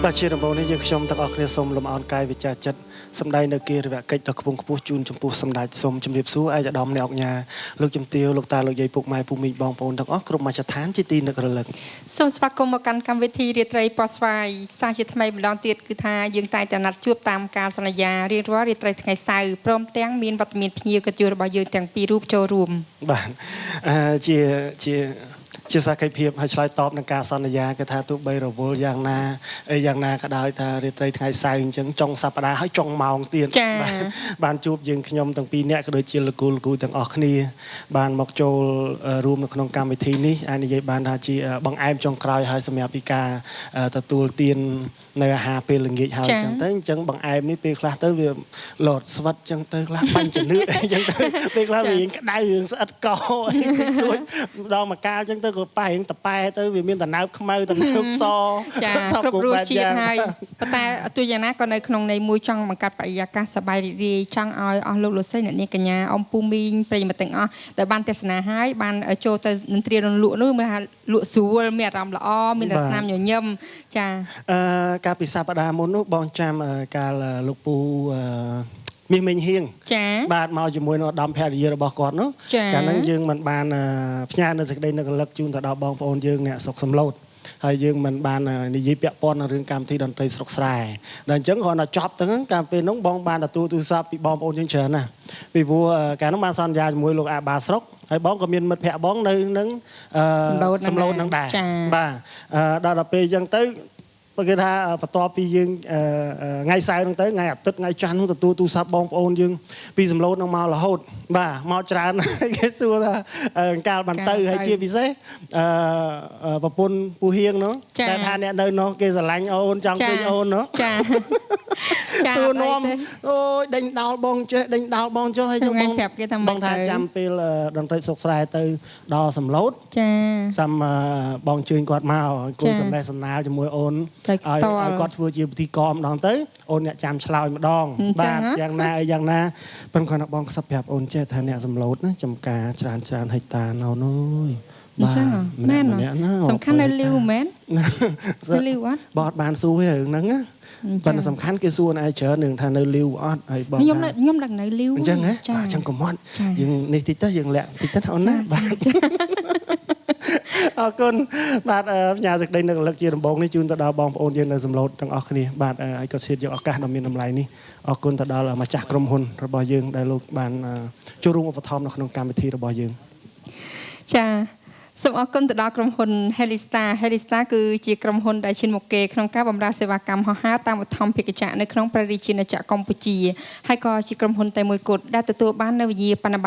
បាទជាដំបូងនេះយើងខ្ញុំទាំងអស់គ្នាសូមលំអរកាយវិចារចិត្តសម្ដែងនៅគិរវកិច្ចដ៏ខ្ពង់ខ្ពស់ជូនចំពោះសម្ដេចសូមជម្រាបសួរឯកឧត្តមអ្នកអង្គញាលោកជំទាវលោកតាលោកយាយពុកម៉ែពូមីងបងប្អូនទាំងអស់គ្រប់មជ្ឈដ្ឋានជាទីនឹករលឹកសូមស្វាគមន៍មកកាន់កម្មវិធីរាត្រីប៉ស្វាយសារជាថ្មីម្ដងទៀតគឺថាយើងតែងតែណាត់ជួបតាមការសន្យារៀបរាល់រាត្រីថ្ងៃសៅរ៍ព្រមទាំងមានវត្តមានភ្ញៀវកិត្តិយសរបស់យើងទាំងពីររូបចូលរួមបាទជាសក្ខីភាពឲ្យឆ្លើយតបនឹងការសន្យាគឺថាទោះបីរវល់យ៉ាងណាក៏ដោយថារាត្រីថ្ងៃសៅរ៍អញ្ចឹងចុងសប្តាហ៍ហើយចុងម៉ោងទៀតបានជួបយើងខ្ញុំទាំងពីរនាក់ក៏ដូចជាលោកគ្រូទាំងអស់គ្នាបានមកចូលរួមនៅក្នុងកម្មវិធីនេះអាចនិយាយបានថាជាបង្អែមចុងក្រោយហើយសម្រាប់ពីការទទួលទាននៅអាហារពេលល្ងាចហើយអញ្ចឹងទៅអញ្ចឹងបង្អែមនេះពេលខ្លះទៅវាលោតស្វិតអញ្ចឹងទៅខ្លះបាញ់ជំនឿអីអញ្ចឹងទៅពេលខ្លះវាក្តៅរឿងស្អិតកោអីទួចម្ដងមកកាលអញ្ចឹងទៅក៏ប៉ែងតប៉ែទៅវាមានតណើបខ្មៅតណើបសចាគ្រប់រសជាតិហើយប៉ុន្តែទោះយ៉ាងណាក៏នៅក្នុងន័យមួយចង់បង្កើតបរិយាកាសសប្បាយរីករាយចង់ឲ្យអស់លោកលោកស្រីអ្នកនាងកញ្ញាអ៊ំពូមីងប្រិយមិត្តទាំងអស់ដែលបានទស្សនាហើយបានចូលទៅនឹងត្រៀមលក់នោះមើលថាលក់ស្រួលមានអារម្មណ៍ល្អមានតែស្នាមញញឹមចាកាលពីសប្តាហ៍មុននោះបងចាំកាលលោកពូមាសមេងហៀងបាទមកជាមួយនឹងឧត្តមភរិយារបស់គាត់នោះកាលហ្នឹងយើងមិនបានផ្ញើនៅសេចក្តីនឹករលឹកជូនទៅដល់បងប្អូនយើងអ្នកស្រុកសំឡូតហើយយើងមិនបាននិយាយពាក់ព័ន្ធនឹងរឿងកម្មវិធីតន្ត្រីស្រុកស្រែដល់អញ្ចឹងគ្រាន់តែចប់ទៅហ្នឹងកាលពេលហ្នឹងបងបានទទួលទូរស័ព្ទពីបងប្អូនយើងច្រើនណាស់ពីព្រោះកាលហ្នឹងបានសន្យាជាមួយលោកអាបាស្រុកហើយបងក៏មានមិត្តភ័ក្តិបងនៅនឹងសំឡូតហ្នឹងដែរបាទដល់ពេលអញ្ចឹងទៅគេថាបន្ទាប់ពីយើងថ្ងៃសៅរ៍ហ្នឹងទៅថ្ងៃអាទិត្យថ្ងៃច័ន្ទហ្នឹងទទួលទូរស័ព្ទបងប្អូនយើងពីសំឡូតហ្នឹងមករហូតបាទមកច្រើនគេសួរថាកាលបានទៅហើយជាពិសេសប្រពន្ធពូហៀងនោះតែថាអ្នកនៅនោះគេស្រឡាញ់អូនចង់ឃើញអូននោះចាសួរនាំអូយដេញដោលបងចេះដេញដោលបងចុះហើយខ្ញុំបងប្រាប់គេថាបងថាចាំពេលតន្ត្រីសុកស្រែទៅដល់សំឡូតចាសំបងជើញគាត់មកគួយសម្ដែងសណាលជាមួយអូនឲ្យគាត់ធ្វើជាពិធីករម្ដងទៅអូនអ្នកចាំឆ្លើយម្ដងបាទយ៉ាងណាប៉ុន្តែគាត់បងខ្សឹបប្រាប់អូនចេះថាអ្នកសំឡូតណាចំការច្រើនហិកតាណោនោះបាទមែនសំខាន់នៅលីវមែននៅលីវអត់បត់បានសួររឿងហ្នឹងណាប៉ុន្តែសំខាន់គេសួរឯងច្រើននឹងថានៅលីវអត់ហើយបងខ្ញុំដឹងនៅលីវអញ្ចឹងហ៎អញ្ចឹងកុំអត់យើងនេះតិចទៅយើងលាក់តិចទៅអូនណាបាទអរគុណបាទផ្ញើសេចក្តីនឹករលឹកជាដំបូងនេះជូនទៅដល់បងប្អូនយើងនៅសំឡូតទាំងអស់គ្នាបាទឲ្យគាត់ជិះយកឱកាសដ៏មានតម្លៃនេះអរគុណទៅដល់ម្ចាស់ក្រុមហ៊ុនរបស់យើងដែលលោកបានចូលរួមឧបត្ថម្ភនៅក្នុងកម្មវិធីរបស់យើងចាសូមអរគុណទៅដល់ក្រុមហ៊ុន Helista គឺជាក្រុមហ៊ុនដែលឈានមុខគេក្នុងការបម្រើសេវាកម្មហោះហើរតាមឧទ្ធម្ភាគចក្រនៅក្នុងព្រះរាជាណាចក្រកម្ពុជាហើយក៏ជាក្រុមហ៊ុនតែមួយគត់ដែលទទួលបាននូវវិញ្ញាបនប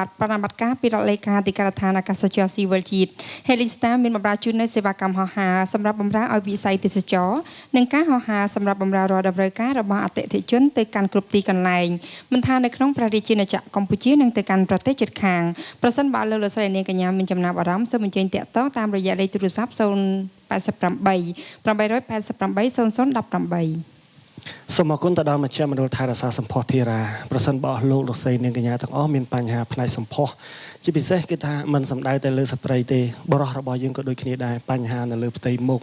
ត្រការពីរដ្ឋលេខាធិការដ្ឋានអាកាសចរស៊ីវិលជាតិ Helista មានបម្រើជូននូវសេវាកម្មហោះហើរសម្រាប់បម្រើឲ្យវិស័យទេសចរនិងការហោះហើរសម្រាប់បម្រើរាល់តម្រូវការរបស់អតិថិជនទៅកាន់គ្រប់ទីកន្លែងមិនថានៅក្នុងព្រះរាជាណាចក្រកម្ពុជានិងទៅកាន់ប្រទេសជិតខាងប្រសិនបើលោកស្រីនាងកញ្ញាមានចំណាប់អារម្មណ៍សូមអញ្ជើញតាក់ទងតាមរយៈលេខទូរស័ព្ទ088 0018 សូមអរគុណទៅដល់មជ្ឈមណ្ឌលថែរក្សាសម្ផស្សធីរាប្រសិនបើលោកស្រីនាងកញ្ញាទាំងអស់មានបញ្ហាផ្នែកសម្ផស្សជាពិសេសគឺថាមិនសំដៅតែលើស្ត្រីទេបរិះរបស់យើងក៏ដូចគ្នាដែរបញ្ហានៅលើផ្ទៃមុខ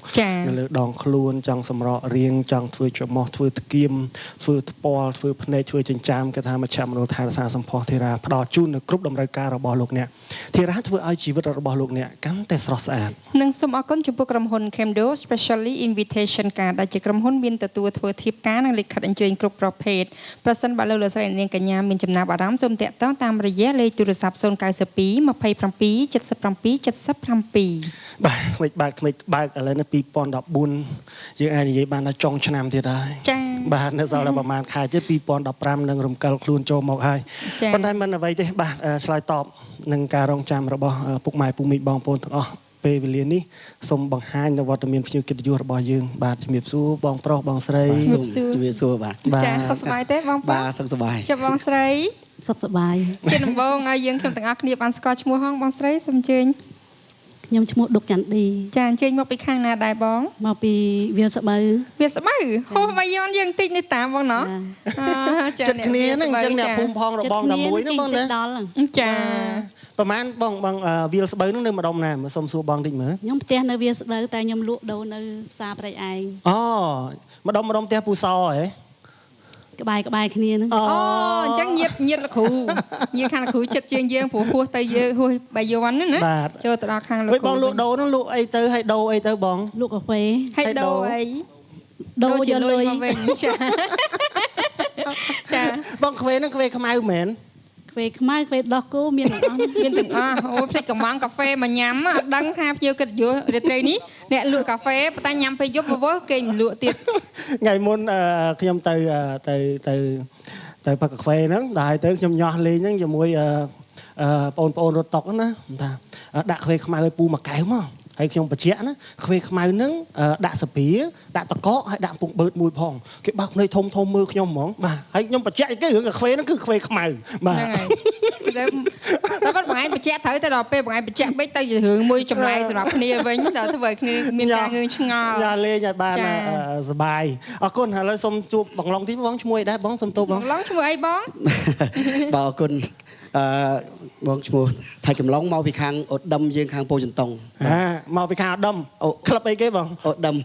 នៅលើដងខ្លួនចង់សម្រក់រាងចង់ធ្វើច្រមុះធ្វើថ្គាមធ្វើថ្ពាល់ធ្វើភ្នែកធ្វើចិញ្ចើមគឺថាមជ្ឈមណ្ឌលថែរក្សាសម្ផស្សធីរាផ្ដល់ជូននៅគ្រប់តម្រូវការរបស់លោកអ្នកធីរាធ្វើឲ្យជីវិតរបស់លោកអ្នកកាន់តែស្រស់ស្អាតនិងសូមអរគុណចំពោះក្រុមហ៊ុន Kemdo Specially Invitation Card ដែលជាក្រុមហ៊ុនមានទទួលធ្វើធៀបការនិងលិខិតអញ្ជើញគ្រប់ប្រភេទប្រសិនបើលោកស្រីនាងកញ្ញាមានចំណាប់អារម្មណ៍សូមតាក់ទងតាមរយៈលេខទូរស័ព្ទ092 27 77 បាទក្មេកបើកឥឡូវនៅ2014យើងអាចនិយាយបានថាចុងឆ្នាំទៀតហើយចា៎បាទនៅសល់តែប្រហែលខែទៀត2015នឹងរំកិលខ្លួនចូលមកហើយប៉ុន្តែមិនអ្វីទេបាទឆ្លើយតបនឹងការរងចាំរបស់ពុកម៉ែពូមីងបងប្អូនទាំងអស់ពេលវេលានេះសូមបង្ហាញនៅវត្តមានភ្ញៀវកិត្តិយសរបស់យើងបាទជំរាបសួរបងប្រុសបងស្រីជំរាបសួរបាទចាសុខសប្បាយទេបងប្រុសបាទសុខសប្បាយចាបងស្រីសុខសប្បាយជាដំបូងឲ្យយើងខ្ញុំទាំងអស់គ្នាបានស្គាល់ឈ្មោះហងបងស្រីសូមអញ្ជើញ ខ្ញុំឈ្មោះដុកច័ន្ទឌីចាអញ្ជើញមកពីខាងណាដែរបងមកពីវាលស្បូវហូបាយ័នយើងតិចនេះតាមបងណោះចិត្តគ្នាហ្នឹងអញ្ចឹងអ្នកភូមិផងរបងតែមួយហ្នឹងបងណាចាប្រហែលបងវាលស្បូវហ្នឹងនៅម្ដុំណាសុំសួរបងតិចមើលខ្ញុំផ្ទះនៅវាលស្បូវតែខ្ញុំលក់ដូរនៅផ្សារព្រៃឯងអូម្ដុំផ្ទះពូសហ៎ក្បែរគ្នាហ្នឹងអូអញ្ចឹងញាតលោកគ្រូញាតខាងលោកគ្រូចិត្តជាងយើងព្រោះហួសទៅយើងហួសបាយ័នណាចូលទៅដល់ខាងលោកគ្រូបងលក់ដូរហ្នឹងលក់អីទៅឲ្យដូរអីទៅបងលក់កាហ្វេឲ្យដូរអីដូរយកលុយមកវិញចាបងខ្វេហ្នឹងខ្វេខ្មៅមែនខ្វេខ្មៅខ្វេដោះគោមានទាំងអស់អូភ្លេចកំងកាហ្វេមកញ៉ាំអត់ដឹងថាភ្ញៀវគិតយល់រាត្រីនេះអ្នកលក់កាហ្វេប៉ុន្តែញ៉ាំពេលយប់វល់គេមិនលក់ទៀតថ្ងៃមុនខ្ញុំទៅផឹកកាហ្វេហ្នឹងដល់ទៅខ្ញុំញ៉ោះលេងហ្នឹងជាមួយបងប្អូនរត់តុកណាថាដាក់ខ្វេខ្មៅឲ្យពូមួយកែវមកហើយខ្ញុំបញ្ជាក់ណាខ្វេខ្មៅហ្នឹងដាក់សាភាដាក់តកកហើយដាក់ពងបឺតមួយផងគេបើកភ្នែកធំមើលខ្ញុំហ្មងបាទហើយខ្ញុំបញ្ជាក់គេរឿងកាហ្វេហ្នឹងគឺខ្វេខ្មៅបាទហ្នឹងហើយតែបងឯងបញ្ជាក់ត្រូវតែដល់ពេលបងឯងបញ្ជាក់បិចទៅរឿងមួយចម្លែកសម្រាប់គ្នាវិញដល់ធ្វើឲ្យគ្នាមានការងឿងឆ្ងល់យ៉ាលេងឲ្យបានសប្បាយអរគុណឥឡូវសូមជួបបងឡុងទីបងឈ្មោះអីដែរបងសូមតបបងឡុងឈ្មោះអីបងបាទអរគុណបងឈ្មោះថៃកំឡុងមកពីខាងអូដឹមយើងខាងពោធិ៍ចន្ទងមកពីខាងអូដឹមក្លឹបអីគេបងអូដឹម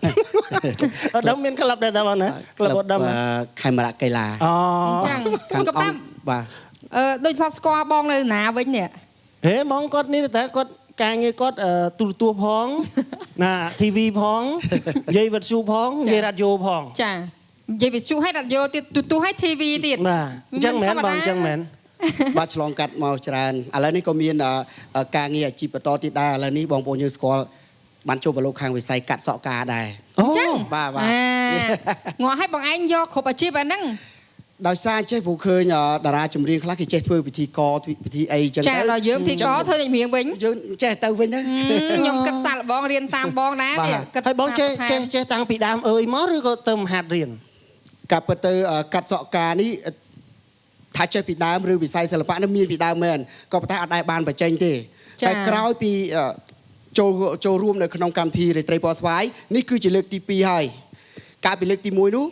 អូដឹមមានក្លឹបដែរតើបងណាក្លឹបអូដឹមខេមរៈកីឡាអូអញ្ចឹងគាត់តាមបាទដូចធ្លាប់ស្គាល់បងនៅណាវិញនេះហេបងគាត់នេះតែគាត់ការងារគាត់ទូរទស្សន៍ផងណា TV ផងនិយាយវិទ្យុផងនិយាយរ៉ាឌីយ៉ូផងចានិយាយវិទ្យុឲ្យរ៉ាឌីយ៉ូទៀតទូរទស្សន៍ឲ្យ TV ទៀតបាទអញ្ចឹងមែនបងអញ្ចឹងមែនបាទឆ្លងកាត់មកច្រើនឥឡូវនេះក៏មានការងារអាជីពបន្តទៀតដែរឥឡូវនេះបងប្អូនយើងស្គាល់បានចូលប្រឡូកខាងវិស័យកាត់សក់ការដែរអូចឹងបាទងាប់ឲ្យបងឯងយកគ្រប់អាជីពអាហ្នឹងដោយសារចេះព្រោះឃើញតារាចម្រៀងខ្លះគេចេះធ្វើពិធីកពិធីអីចឹងទៅចាដល់យើងពិធីកធ្វើតែចម្រៀងវិញយើងចេះទៅវិញទៅខ្ញុំគិតសាក់លបងរៀនតាមបងដែរគិតហើយបងចេះតាំងពីដើមអើយមកឬក៏ទៅមហាត់រៀនកាប់ទៅកាត់សក់ការនេះថាចេះពីដើមឬវិស័យសិល្បៈនេះមានពីដើមមែនក៏ប៉ុន្តែអត់ដែលបានបញ្ចេញទេតែក្រោយពីចូលរួមនៅក្នុងកម្មវិធីរាត្រីពណ៌ស្វាយនេះគឺជាលើកទី2ហើយកាលពីលើកទី1នោះ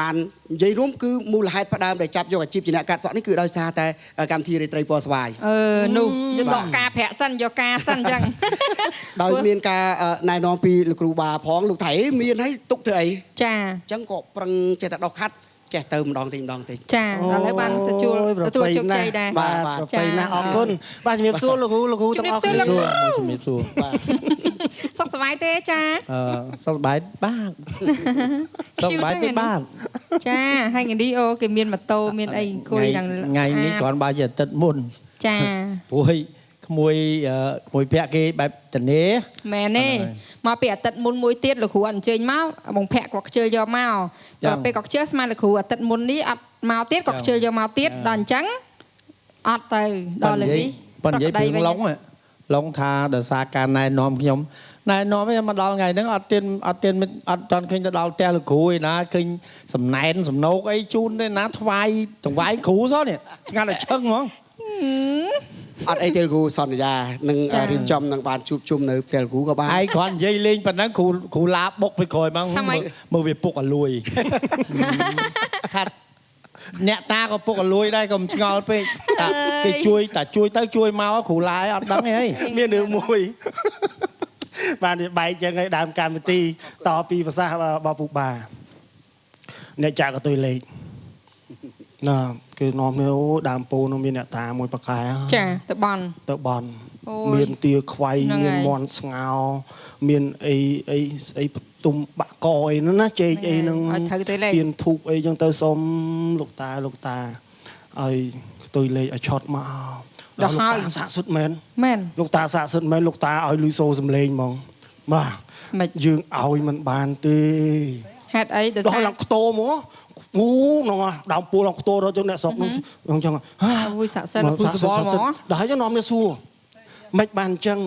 បាននិយាយរួមគឺមូលហេតុផ្ដើមដែលចាប់យកអាជីពជាអ្នកកាត់សក់នេះគឺដោយសារតែកម្មវិធីរាត្រីពណ៌ស្វាយនោះយកដកការប្រាក់សិនយកការសិនអញ្ចឹងដោយមានការណែនាំពីលោកគ្រូបាផងលោកថៃមានឲ្យទុកធ្វើអីចាអញ្ចឹងក៏ប្រឹងចេះតែដកខាត់ចេះទៅម្ដងតិចម្ដងតិចចាឥឡូវបានទទួលជោគជ័យដែរបាទប្រពៃណាស់អរគុណបាទជំរាបសួរលោកគ្រូទាំងអស់គ្នាជំរាបសួរបាទសុខសប្បាយទេចាសុខសប្បាយបាទសុខសប្បាយទេបាទចាហើយថ្ងៃនេះអូគេមានម៉ូតូមានអីអង្គុយដល់ថ្ងៃនេះគ្រាន់បើជាអាទិត្យមុនចាព្រោះក្មួយប្រាក់គេបែបតនេមែនទេមកពីអាទិត្យមុនមួយទៀតលោកគ្រូអញ្ជើញមកបងប្រាក់គាត់ខ្ជិលយកមកដល់ពេលគាត់ខ្ជិលស្មានលោកគ្រូអាទិត្យមុននេះអត់មកទៀតគាត់ខ្ជិលយកមកទៀតដល់អញ្ចឹងអត់ទៅដល់លើនេះប៉ុន្តែនិយាយពីឡុងថាដោយសារការណែនាំខ្ញុំណែនាំឲ្យមកដល់ថ្ងៃហ្នឹងអត់ទាន់ឃើញទៅដល់ផ្ទះលោកគ្រូឯណាឃើញសំណែនសំណោកអីជូនទេណាថ្វាយតង្វាយគ្រូសោះនេះស្ងាត់តែឈឹងហ្មងអត់អីទេគ្រូសន្យានឹងរៀបចំនឹងបានជួបជុំនៅផ្ទះគ្រូក៏បានឯងគ្រាន់និយាយលេងប៉ុណ្ណឹងគ្រូឡាបុកពីក្រោយមកមើលវាពុកអលួយថាអ្នកតាក៏ពុកអលួយដែរក៏មិនឆ្ងល់ពេកគេជួយទៅជួយមកគ្រូឡាអត់ដឹងទេមានរឿងមួយបានបែកចឹងឲ្យដើមកម្មវិធីតពីភាសារបស់ពូបាអ្នកចាក់ក៏ទុយលេខណាគឺនាំនេះអូដើមពោនោះមានអ្នកតាមួយប្រកែចាទៅបន់មានទាខ្វៃមានមន់ស្ងោមានអីបន្ទុំបាក់កអីនោះណាចេកអីហ្នឹងទៀនធូបអីចឹងទៅសុំលោកតាឲ្យទុយលេខឲ្យឆត់មកដល់ហើយស័ក្តិសុទ្ធមែនលោកតាស័ក្តិសុទ្ធមែនលោកតាឲ្យលុយសូសំលេងហ្មងបាទយើងឲ្យមិនបានទេហេតុអីដល់ឡើងខ្ទោមកអូនោះដើមពូឡើងខ្ទោរទៅអ្នកស្រុកនោះអញ្ចឹងអូយស័ក្តិសិទ្ធិពុទ្ធបលហ្មងដល់ហើយនាំនេះសួរមិនបានអញ្ចឹង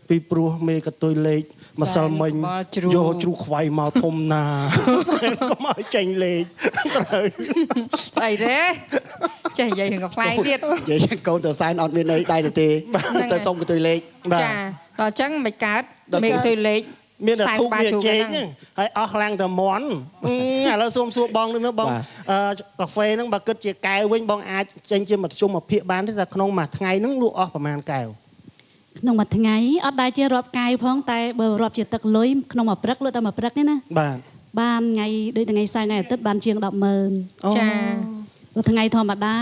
ពីព្រោះមេកតុយលេខម្សិលមិញយកជ្រូកខ្វៃមកធំណាកុំឲ្យចេញលេខត្រូវស្អីទេចេះនិយាយរឿងខ្វៃទៀតនិយាយកូនទៅសែនអត់មានអីដែរទេទៅសុំកតុយលេខចា អញ្ចឹងមិនកើតមេទៅលេខ មានតែធូបមានជែកហើយអស់ខ្លាំងតែមន់ឥឡូវសូមសួរបងនេះមើលបងកាហ្វេហ្នឹងបើគិតជាកែវវិញបងអាចចេញជាមធ្យមភាគបានទេតែក្នុងមួយថ្ងៃហ្នឹងលក់អស់ប្រហែលកែវ ក្នុងមួយថ្ងៃអត់ដែរជារាប់កាយផងតែបើរាប់ជាទឹកលុយក្នុងមួយព្រឹកលក់តែមួយព្រឹកទេណា បាទ បានថ្ងៃដូចថ្ងៃសៅរ៍ថ្ងៃអាទិត្យបានជាង 100000 ចា បើថ្ងៃធម្មតា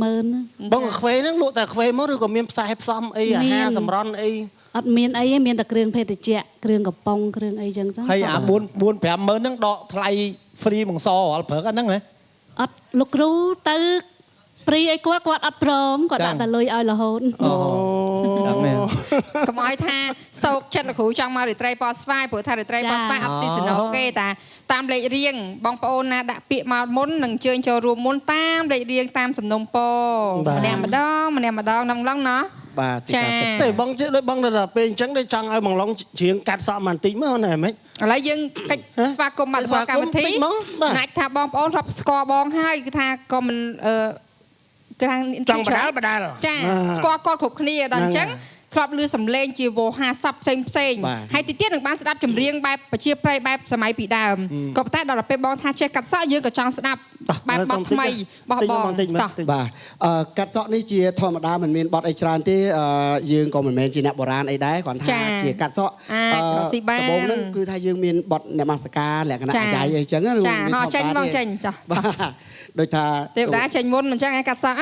4-50000 បងកាហ្វេហ្នឹងលក់តែកាហ្វេមកឬក៏មានផ្សារផ្សំអីអាហារសម្រន់អី អត់មានអីទេមានតែគ្រឿងភេសជ្ជៈគ្រឿងកំប៉ុងគ្រឿងអីចឹងទៅ ហើយអា 4-5ម៉ឺនហ្នឹងដកថ្លៃ free បង្សរាល់ព្រឹកអាហ្នឹងហ៎ អត់លោកគ្រូទៅព្រីអីគាត់អត់ព្រមគាត់ដាក់តែលុយឲ្យរហូត ដល់មែន កុំឲ្យថាសោកចិត្តលោកគ្រូចង់មករាត្រីប៉ស្វាយព្រោះថារាត្រីប៉ស្វាយអត់ស៊ីសណូគេតាតាមលេខរៀងបងប្អូនណាដាក់ពាក្យមកមុននឹងជើញចូលរួមមុនតាមលេខរៀងតាមសំណុំពរម្នាក់ម្ដងហ្នឹងឡងណោះ បាទ ចា តែបងជិះដូចបងដល់ពេលអញ្ចឹងដូចចង់ឲ្យបងឡុងជ្រៀងកាត់សក់បន្តិចមើលណាហ្មង ឥឡូវយើងកិច្ចស្វាគមន៍មកស្វាគមន៍កម្មវិធីណាច់ថាបងប្អូនរាប់ស្គាល់បងហើយគឺថាក៏មិនចង់បដាល់ចាស្គាល់គាត់គ្រប់គ្នាដល់អញ្ចឹងធ្លាប់លឺសំឡេងជាវោ50ផ្សេងហើយទីទៀតនឹងបានស្ដាប់ចម្រៀងបែបប្រជាប្រិយបែបសម័យពីដើមក៏ប៉ុន្តែដល់ពេលបងថាចេះកាត់សក់យើងក៏ចង់ស្ដាប់បែបបទថ្មីបោះបង បាទកាត់សក់នេះជាធម្មតាមិនមានបទអីច្រើនទេយើងក៏មិនមែនជាអ្នកបុរាណអីដែរគ្រាន់ថាជាកាត់សក់ដំបូងហ្នឹងគឺថាយើងមានបទនមស្ការលក្ខណៈអាចារ្យអីចឹងណា ចាហោះចេញបងចេញចា បាទដូចថា ទេវតាចេញមុនមិនចឹងឯងកាត់សក់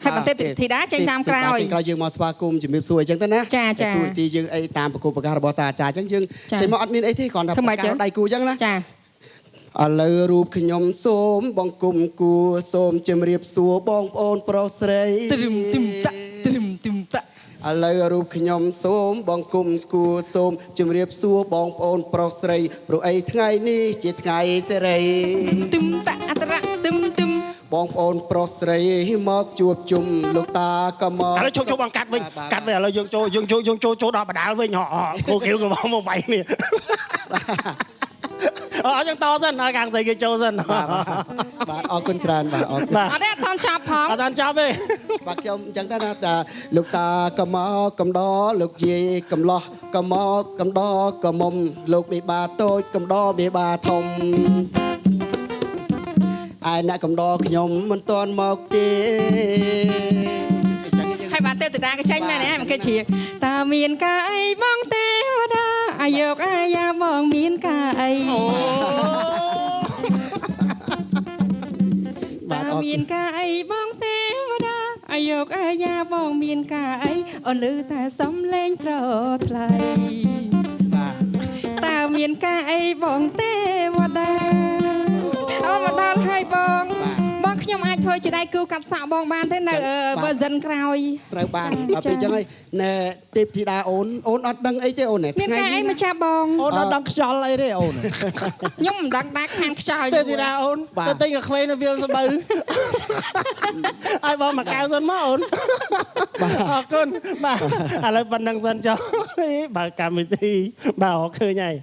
ហើយបន្ទាប់ធីតាចេញតាមក្រោយ ក្រោយយើងមកស្វាគមន៍ជំរាបសួរអញ្ចឹងទៅណាទូរទស្សន៍យើងអីតាមប្រកបប្រកាសរបស់តាអាចារ្យអញ្ចឹងយើងចេញមកអត់មានអីទេគ្រាន់តែប្រកាសដៃគូអញ្ចឹងណាឥឡូវរូបខ្ញុំសូមបង្គំគួរសូមជំរាបសួរបងប្អូនប្រុសស្រីឥឡូវរូបខ្ញុំសូមបង្គំគួរសូមជំរាបសួរបងប្អូនប្រុសស្រីព្រោះអីថ្ងៃនេះជាថ្ងៃសេរីបងប្អូនប្រុសស្រីមកជួបជុំលោកតាក៏មកឥឡូវចូលបងកាត់វិញឥឡូវយើងចូលដល់បដាលវិញគោគៀវក៏មកវាយនេះអត់យ៉ាងតសិនឲ្យខាងស្រីគេចូលសិនបាទអរគុណច្រើនបាទអរគុណ អត់ទេអត់តាមចាប់ផង អត់ចាប់ទេបាទខ្ញុំអញ្ចឹងទៅណាតាលោកតាក៏មកកំដរលោកយាយកំឡោះក៏មកកំដរក៏មុំលោកមេបាតូចកំដរមេបាធំឯអ្នកកំដរខ្ញុំមិនទាន់មកទេហើយបានទេតាក៏ចេញមែនហ្នឹងគេជាតើមានការអីបងទេវតាអាយកអាយ៉ាបងមានការអីតើមានការអីបងទេវតាអាយកអាយ៉ាបងមានការអីអូនឮតែសំឡេងប្រថ្លៃតើមានការអីបងទេវតាអូនមកដល់ហើយបងខ្ញុំអាចធ្វើជាដៃគូកាត់សក់បងបានទេនៅ version ក្រោយត្រូវបានដល់ពេលអញ្ចឹងហើយណែទេពធីតាអូនអត់ដឹងអីទេអូនថ្ងៃនេះមានការអីមកចាប់បងអូនអត់ដឹងខ្យល់អីទេអូនខ្ញុំមិនដឹងដែរខាងខ្យល់ទេពធីតាអូនទៅទិញកាហ្វេនៅវាលស្បូវឲ្យបងមកកៅសិនមកអូនអរគុណបាទឥឡូវប៉ុណ្្នឹងសិនចុះបើកម្មវិធីបាទអរឃើញហើយ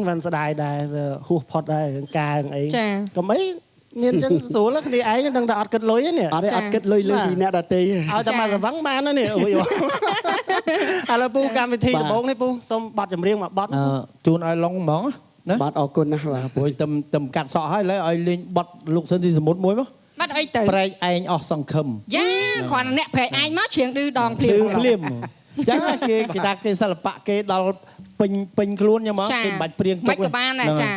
មិនស្ដាយដែរហួសផុតដែររឿងការអីកុំអីមានចឹងស្រួលគ្នាឯងដឹងតែអត់គិតលុយទេអត់គិតលុយលើពីអ្នកដទៃឲ្យតែមកសវឹងបានណានេះអូយឥឡូវពូកម្មវិធីដំបូងនេះពូសូមបတ်ចម្រៀងមួយបတ်ជូនឲ្យឡុងហ្មងណាបាទអរគុណណាស់បាទព្រោះទៅកាត់សក់ហើយឥឡូវឲ្យលេងបတ်លោកសិនទីសមុទ្រមួយមកបတ်អីទៅប្រែកឯងអស់សង្ឃឹមយ៉ាគ្រាន់អ្នកប្រែកឯងមកជ្រៀងឌឺដងភ្លាមចឹងគេថាគេសិល្បៈគេដល់ពេញខ្លួនចឹងមកគេបាច់ព្រៀងទុកមិនក៏បានដែរចា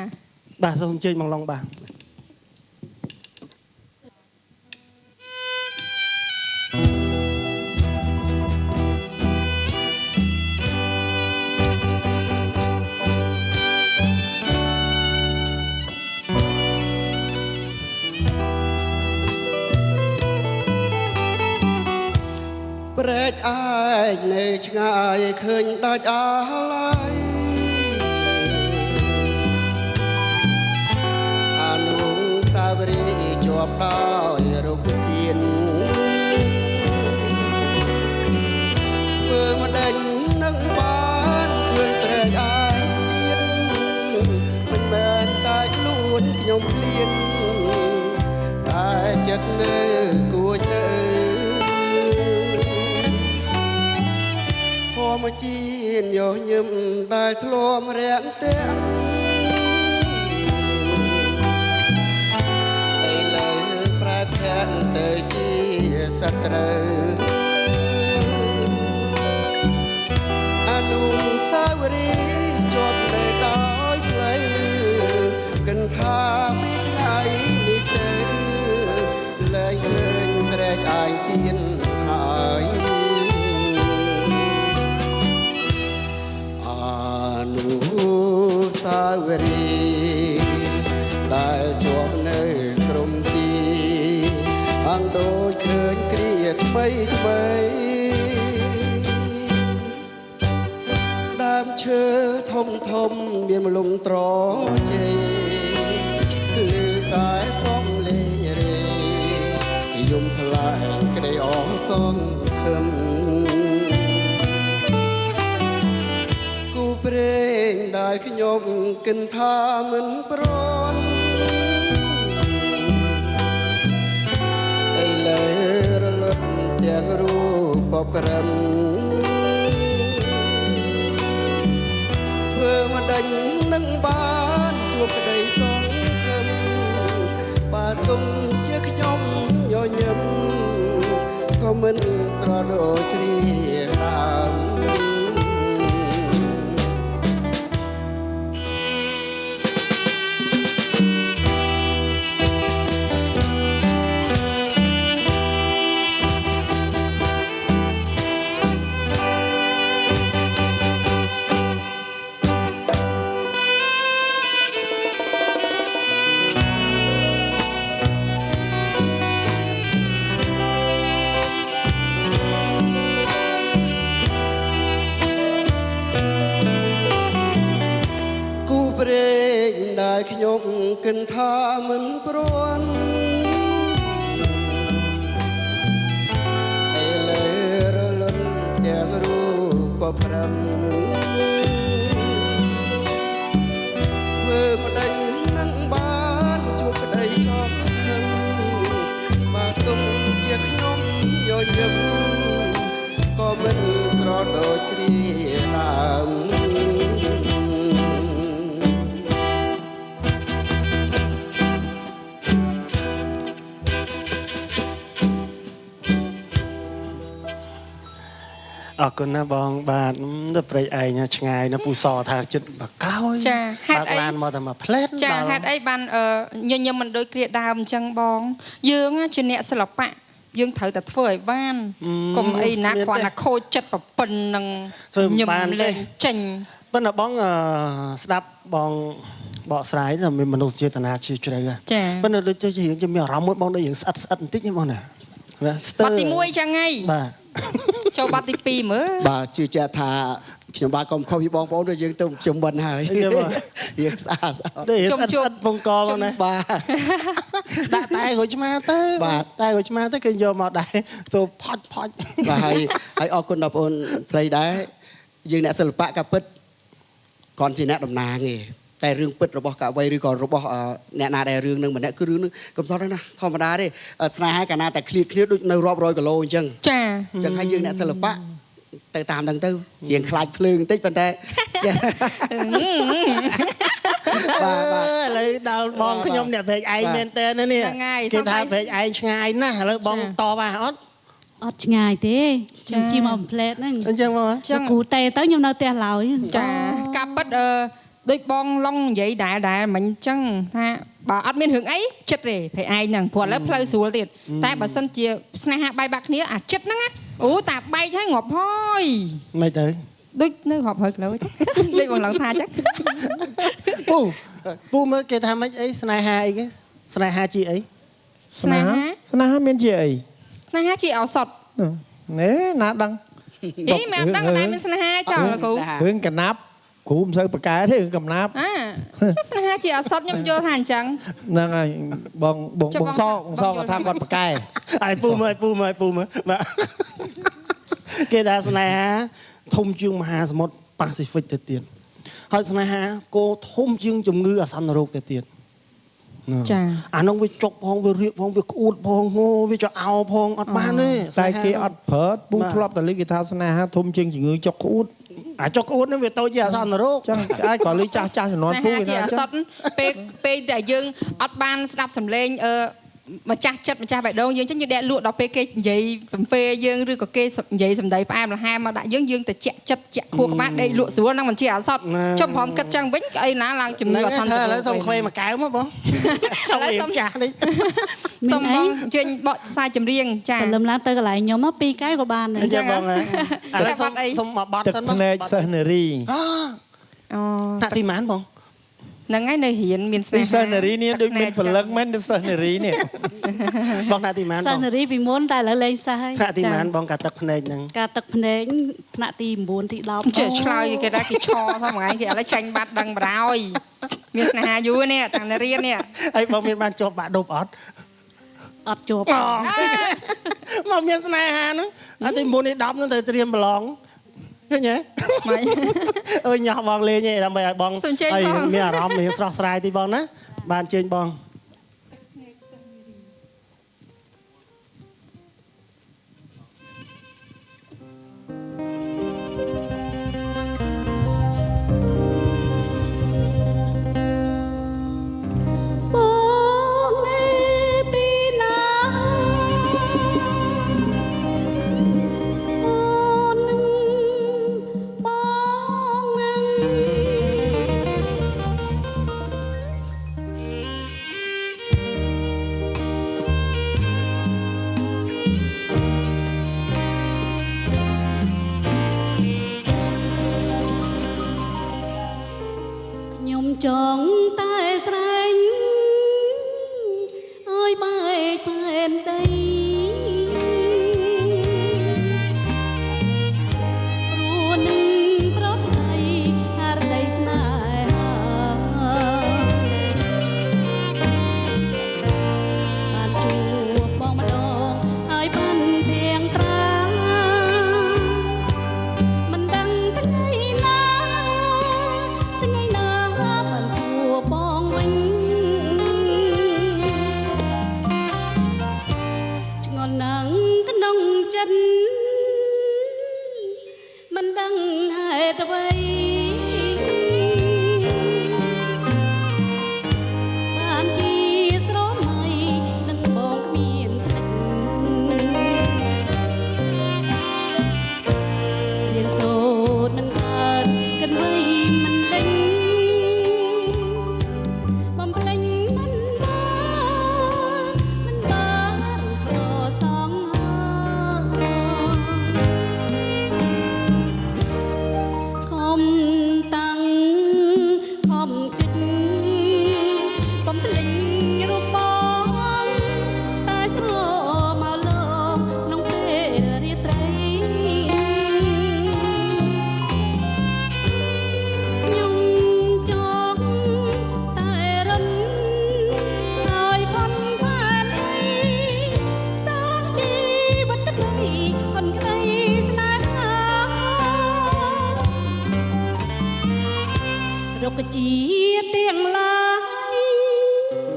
បាទសូមអញ្ជើញមកឡុងបាទព្រែកឯងនៅឆ្ងាយឃើញដាច់អាឡ័យអនុស្សាវរីយ៍ជាប់ដោយរុក្ខជាតិធ្វើមកដេញនឹងបានឃើញព្រែកឯងទៀតមិនមែនតែខ្លួនខ្ញុំឃ្លានតែចិត្តនៅគួចទៅ មកជីនយោញឹមដែលធ្លាប់រាំងទាំងឥឡូវប្រែភ័ក្រទៅជាសត្រូវអនុស្សាវរីយ៍ជាប់នៅដោយផ្លូវគិនថាពីថ្ងៃនេះទៅលែងឃើញត្រែកអាយទៀនហើយអនុស្សាវរីយ៍ដែលជាប់នៅក្រុមទីអង្គដូចឃើញគ្រាថ្មីថ្មីដើមឈើធំធំមានម្លំត្រជ័យឮតែសំឡេងរេយំថ្លែងក្តីអសង្ឃឹមគូព្រេងដែលខ្ញុំគិនថាមិនប្រន់ឥឡូវរលត់ទាំងរូបប្រឹមធ្វើមកដេញនឹងបានជួបក្តីសង្ឃឹមបើទុំជាខ្ញុំញញឹមក៏មិនស្រដូចគ្រាដើមដែលខ្ញុំគិនថាមិនព្រាន់ឥឡូវរលត់ទាំងរូបប្រឹមធ្វើម្ដេចនឹងបានជួបក្តីសោកខឹងបើទុំជាខ្ញុំញញឹមក៏មិនស្រដូចគ្រាដើមអរគុណណាបងបាទទៅព្រៃឯងឆ្ងាយណាពូសថាចិត្តបកោយចាហេតុអីបានមកតែមកផ្លែតចាហេតុអីបានញញឹមមិនដូចគ្រាដើមអញ្ចឹងបងយើងជាអ្នកសិល្បៈយើងត្រូវតែធ្វើឲ្យបានកុំអីណាគ្រាន់តែខូចចិត្តប្រពន្ធនឹងញឹមលេងចេញប៉ុន្តែបងស្ដាប់បងបកស្រាយថាមានមនុស្សចេតនាជ្រាលជ្រៅប៉ុន្តែដូចជាយើងមានអារម្មណ៍មួយបងដូចយើងស្អិតបន្តិចហ្នឹងបងណាបាត់ទី1ចឹងហើយបាទចូលបាត់ទី2មើលបាទជឿជាក់ថាខ្ញុំបាទកុំខុសពីបងប្អូនដូចយើងទៅជំនហើយយើងស្អាតជុំជុំវងកលណាបាទដាក់តែរួចឆ្មាទៅបាទតែរួចឆ្មាទៅគឺយកមកដែរទៅផាច់បាទហើយអរគុណដល់បងប្អូនស្រីដែរយើងអ្នកសិល្បៈក៏ពិតគាត់ជាអ្នកតំណាងទេតែរឿងពិតរបស់កវីឬក៏របស់អ្នកណាដែលរឿងនឹងម្នាក់គឺរឿងនឹងកំសត់ណាធម្មតាទេស្នេហាកាលណាតែឃ្លៀតគ្នាដូចនៅរាប់រយគីឡូអញ្ចឹងចាអញ្ចឹងហើយយើងអ្នកសិល្បៈទៅតាមហ្នឹងទៅយើងខ្លាចភ្លើងបន្តិចប៉ុន្តែបាទឥឡូវដល់បងខ្ញុំអ្នកព្រែកឯងមែនតើនេះគេថាព្រែកឯងឆ្ងាយណាស់ឥឡូវបងតបអត់ឆ្ងាយទេខ្ញុំជិះមកផ្លែតហ្នឹងអញ្ចឹងបងចឹងគ្រូតេទៅខ្ញុំនៅផ្ទះឡើយចាកាប់ពិតដូចបងឡុងនិយាយដែរមិញអញ្ចឹងថាបើអត់មានរឿងអីចិត្តទេព្រៃឯងហ្នឹងព្រោះឥឡូវផ្លូវស្រួលទៀតតែបើសិនជាស្នេហាបែកបាក់គ្នាអាចិត្តហ្នឹងអូតាបែកហើយងាប់ហើយមិនទៅដូចនៅរាប់100គីឡូទេដូចបងឡុងថាអញ្ចឹងពូមើលគេថាម៉េចអីស្នេហាអីគេស្នេហាជាអីស្នេហាមានជាអីស្នេហាជាឱសថណែណាដឹងអីមិនដឹងតែមានស្នេហាចោលគ្រូរឿងកណាប់គ្រូមិនសូវប្រកែទេកំណាប់ចុះស្នេហាជាឱសថខ្ញុំយល់ថាអញ្ចឹងហ្នឹងហើយបងសគាត់ថាគាត់ប្រកែហើយពូមើលបាទគេថាស្នេហាធំជាងមហាសមុទ្រប៉ាស៊ីហ្វិកទៅទៀតហើយស្នេហាគោធំជាងជំងឺអាសន្នរោគទៅទៀត ចាអានោះវាចុកផងវារៀបផងវាក្អួតផងវាចោអោផងអត់បានទេ តែគេអត់ប្រើពូធ្លាប់តែលើគេថាស្នេហាធំជាងជំងឺចុកក្អួត អាចុកក្អួតនឹងវាតូចជាអសន្នរោគ ចឹងអាចក៏លឺចាស់ជំនាន់ពូគេថា អសតពេលដែលយើងអត់បានស្ដាប់សំឡេងម្ចាស់ចិត្តម្ចាស់បេះដូងយើងចឹងយើងដាក់លក់ដល់ពេលគេនិយាយសំពេយើងឬក៏គេនិយាយសម្ដីផ្អែមល្ហែមមកដាក់យើងទៅជាក់ចិត្តជាក់ខួរក្បាលដេកលក់ស្រួលហ្នឹងមិនជាអសតចុះព្រមគិតចឹងវិញអីណាឡើងជំនឿអសន្នរោគឥឡូវសុំខ្វេមួយកែវមកបងឥឡូវសុំចាស់នេះសុំបងជើញបកផ្សាយចម្រៀងចា ព្រលឹមឡើងទៅកន្លែងខ្ញុំមក2កែវក៏បានដែរ ចាបងឥឡូវសុំមកបត់សិនមក ទឹកភ្នែកសិស្សនារី អូ តាទីម៉ានបង ហ្នឹងហើយនៅរៀនមានស្នេហា សិស្សនារីនេះដូចមានព្រលឹងមែនទៅសិស្សនារីនេះ បងតាទីម៉ាន សិ ប ស្ស ង នារីពីមុនតែឥឡូវលេងសិស្សហើយ ថ្នាក់ទីម៉ានបងកាទឹកភ្នែកហ្នឹង ការទឹកភ្នែកថ្នាក់ទី9ទី10 ចេះឆ្លើយគេថាគេឈរផងថ្ងៃគេឥឡូវចាញ់បាត់ដឹងបដ ாய் មានស្នេហាយូរនេះតាំងតែរៀននេះ ហើយបងមានបានជាប់បាក់ដប់អត់ អត់ជាប់ មកមានស្នេហាហ្នឹងអាទី9ទី10ហ្នឹងទៅត្រៀមប្រឡងឃើញទេអើយញ៉ោះបងលេងឯងដើម្បីឲ្យបងហើយមានអារម្មណ៍មានស្រស់ស្រាយទីបងណាបានជើញបង ខ្ញុំចង់តែស្រែងឲ្យបែកផែនដីព្រោះនឹងប្រថៃហារដីស្នេហាបានជួបបងម្ដងហើយបានធៀងត្រាមិនដឹងថ្ងៃណាបានជួបបងវិញឆ្ងល់ណាស់ក្នុងចិត្តមិនដឹងហេតុអ្វីបានជាស្រមៃនឹងបងគ្មានទឹករៀនសូត្រនឹងកើតកិនវ័យមិនដេញបំភ្លេញមិនបានប្រសងខំតាំងខំគិតបំភ្លេញរូបបងតែស្រមកលោកក្នុងពេលរាត្រីខ្ញុំចង់តែរំឲ្យផុតផែនសាងជីវិតថ្មីផុនក្តីស្នេហារុក្ខជាតិទាំងឡាយ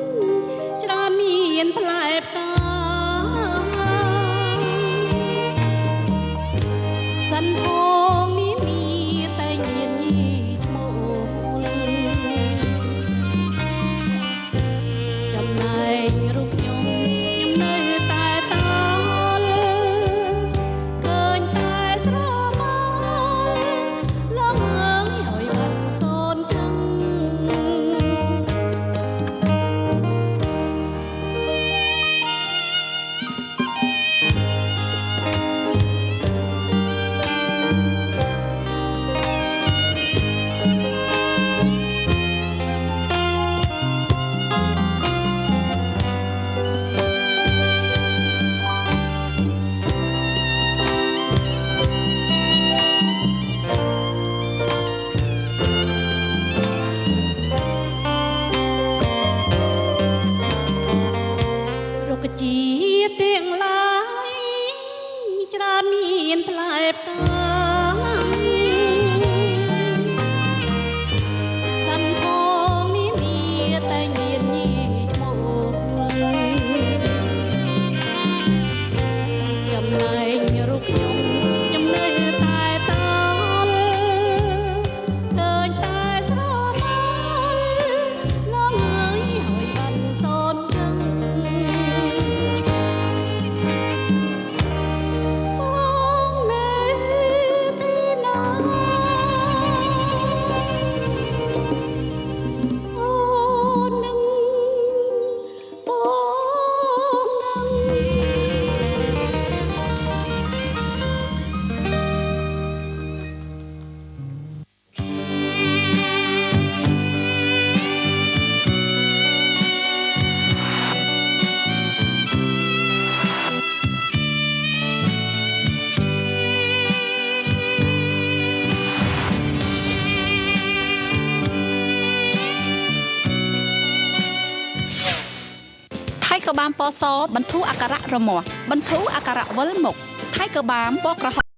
កបាមពណ៌សបន្ធូរអាការៈរមាស់បន្ធូរអាការៈវិលមុខថៃកបាមពណ៌ក្រហម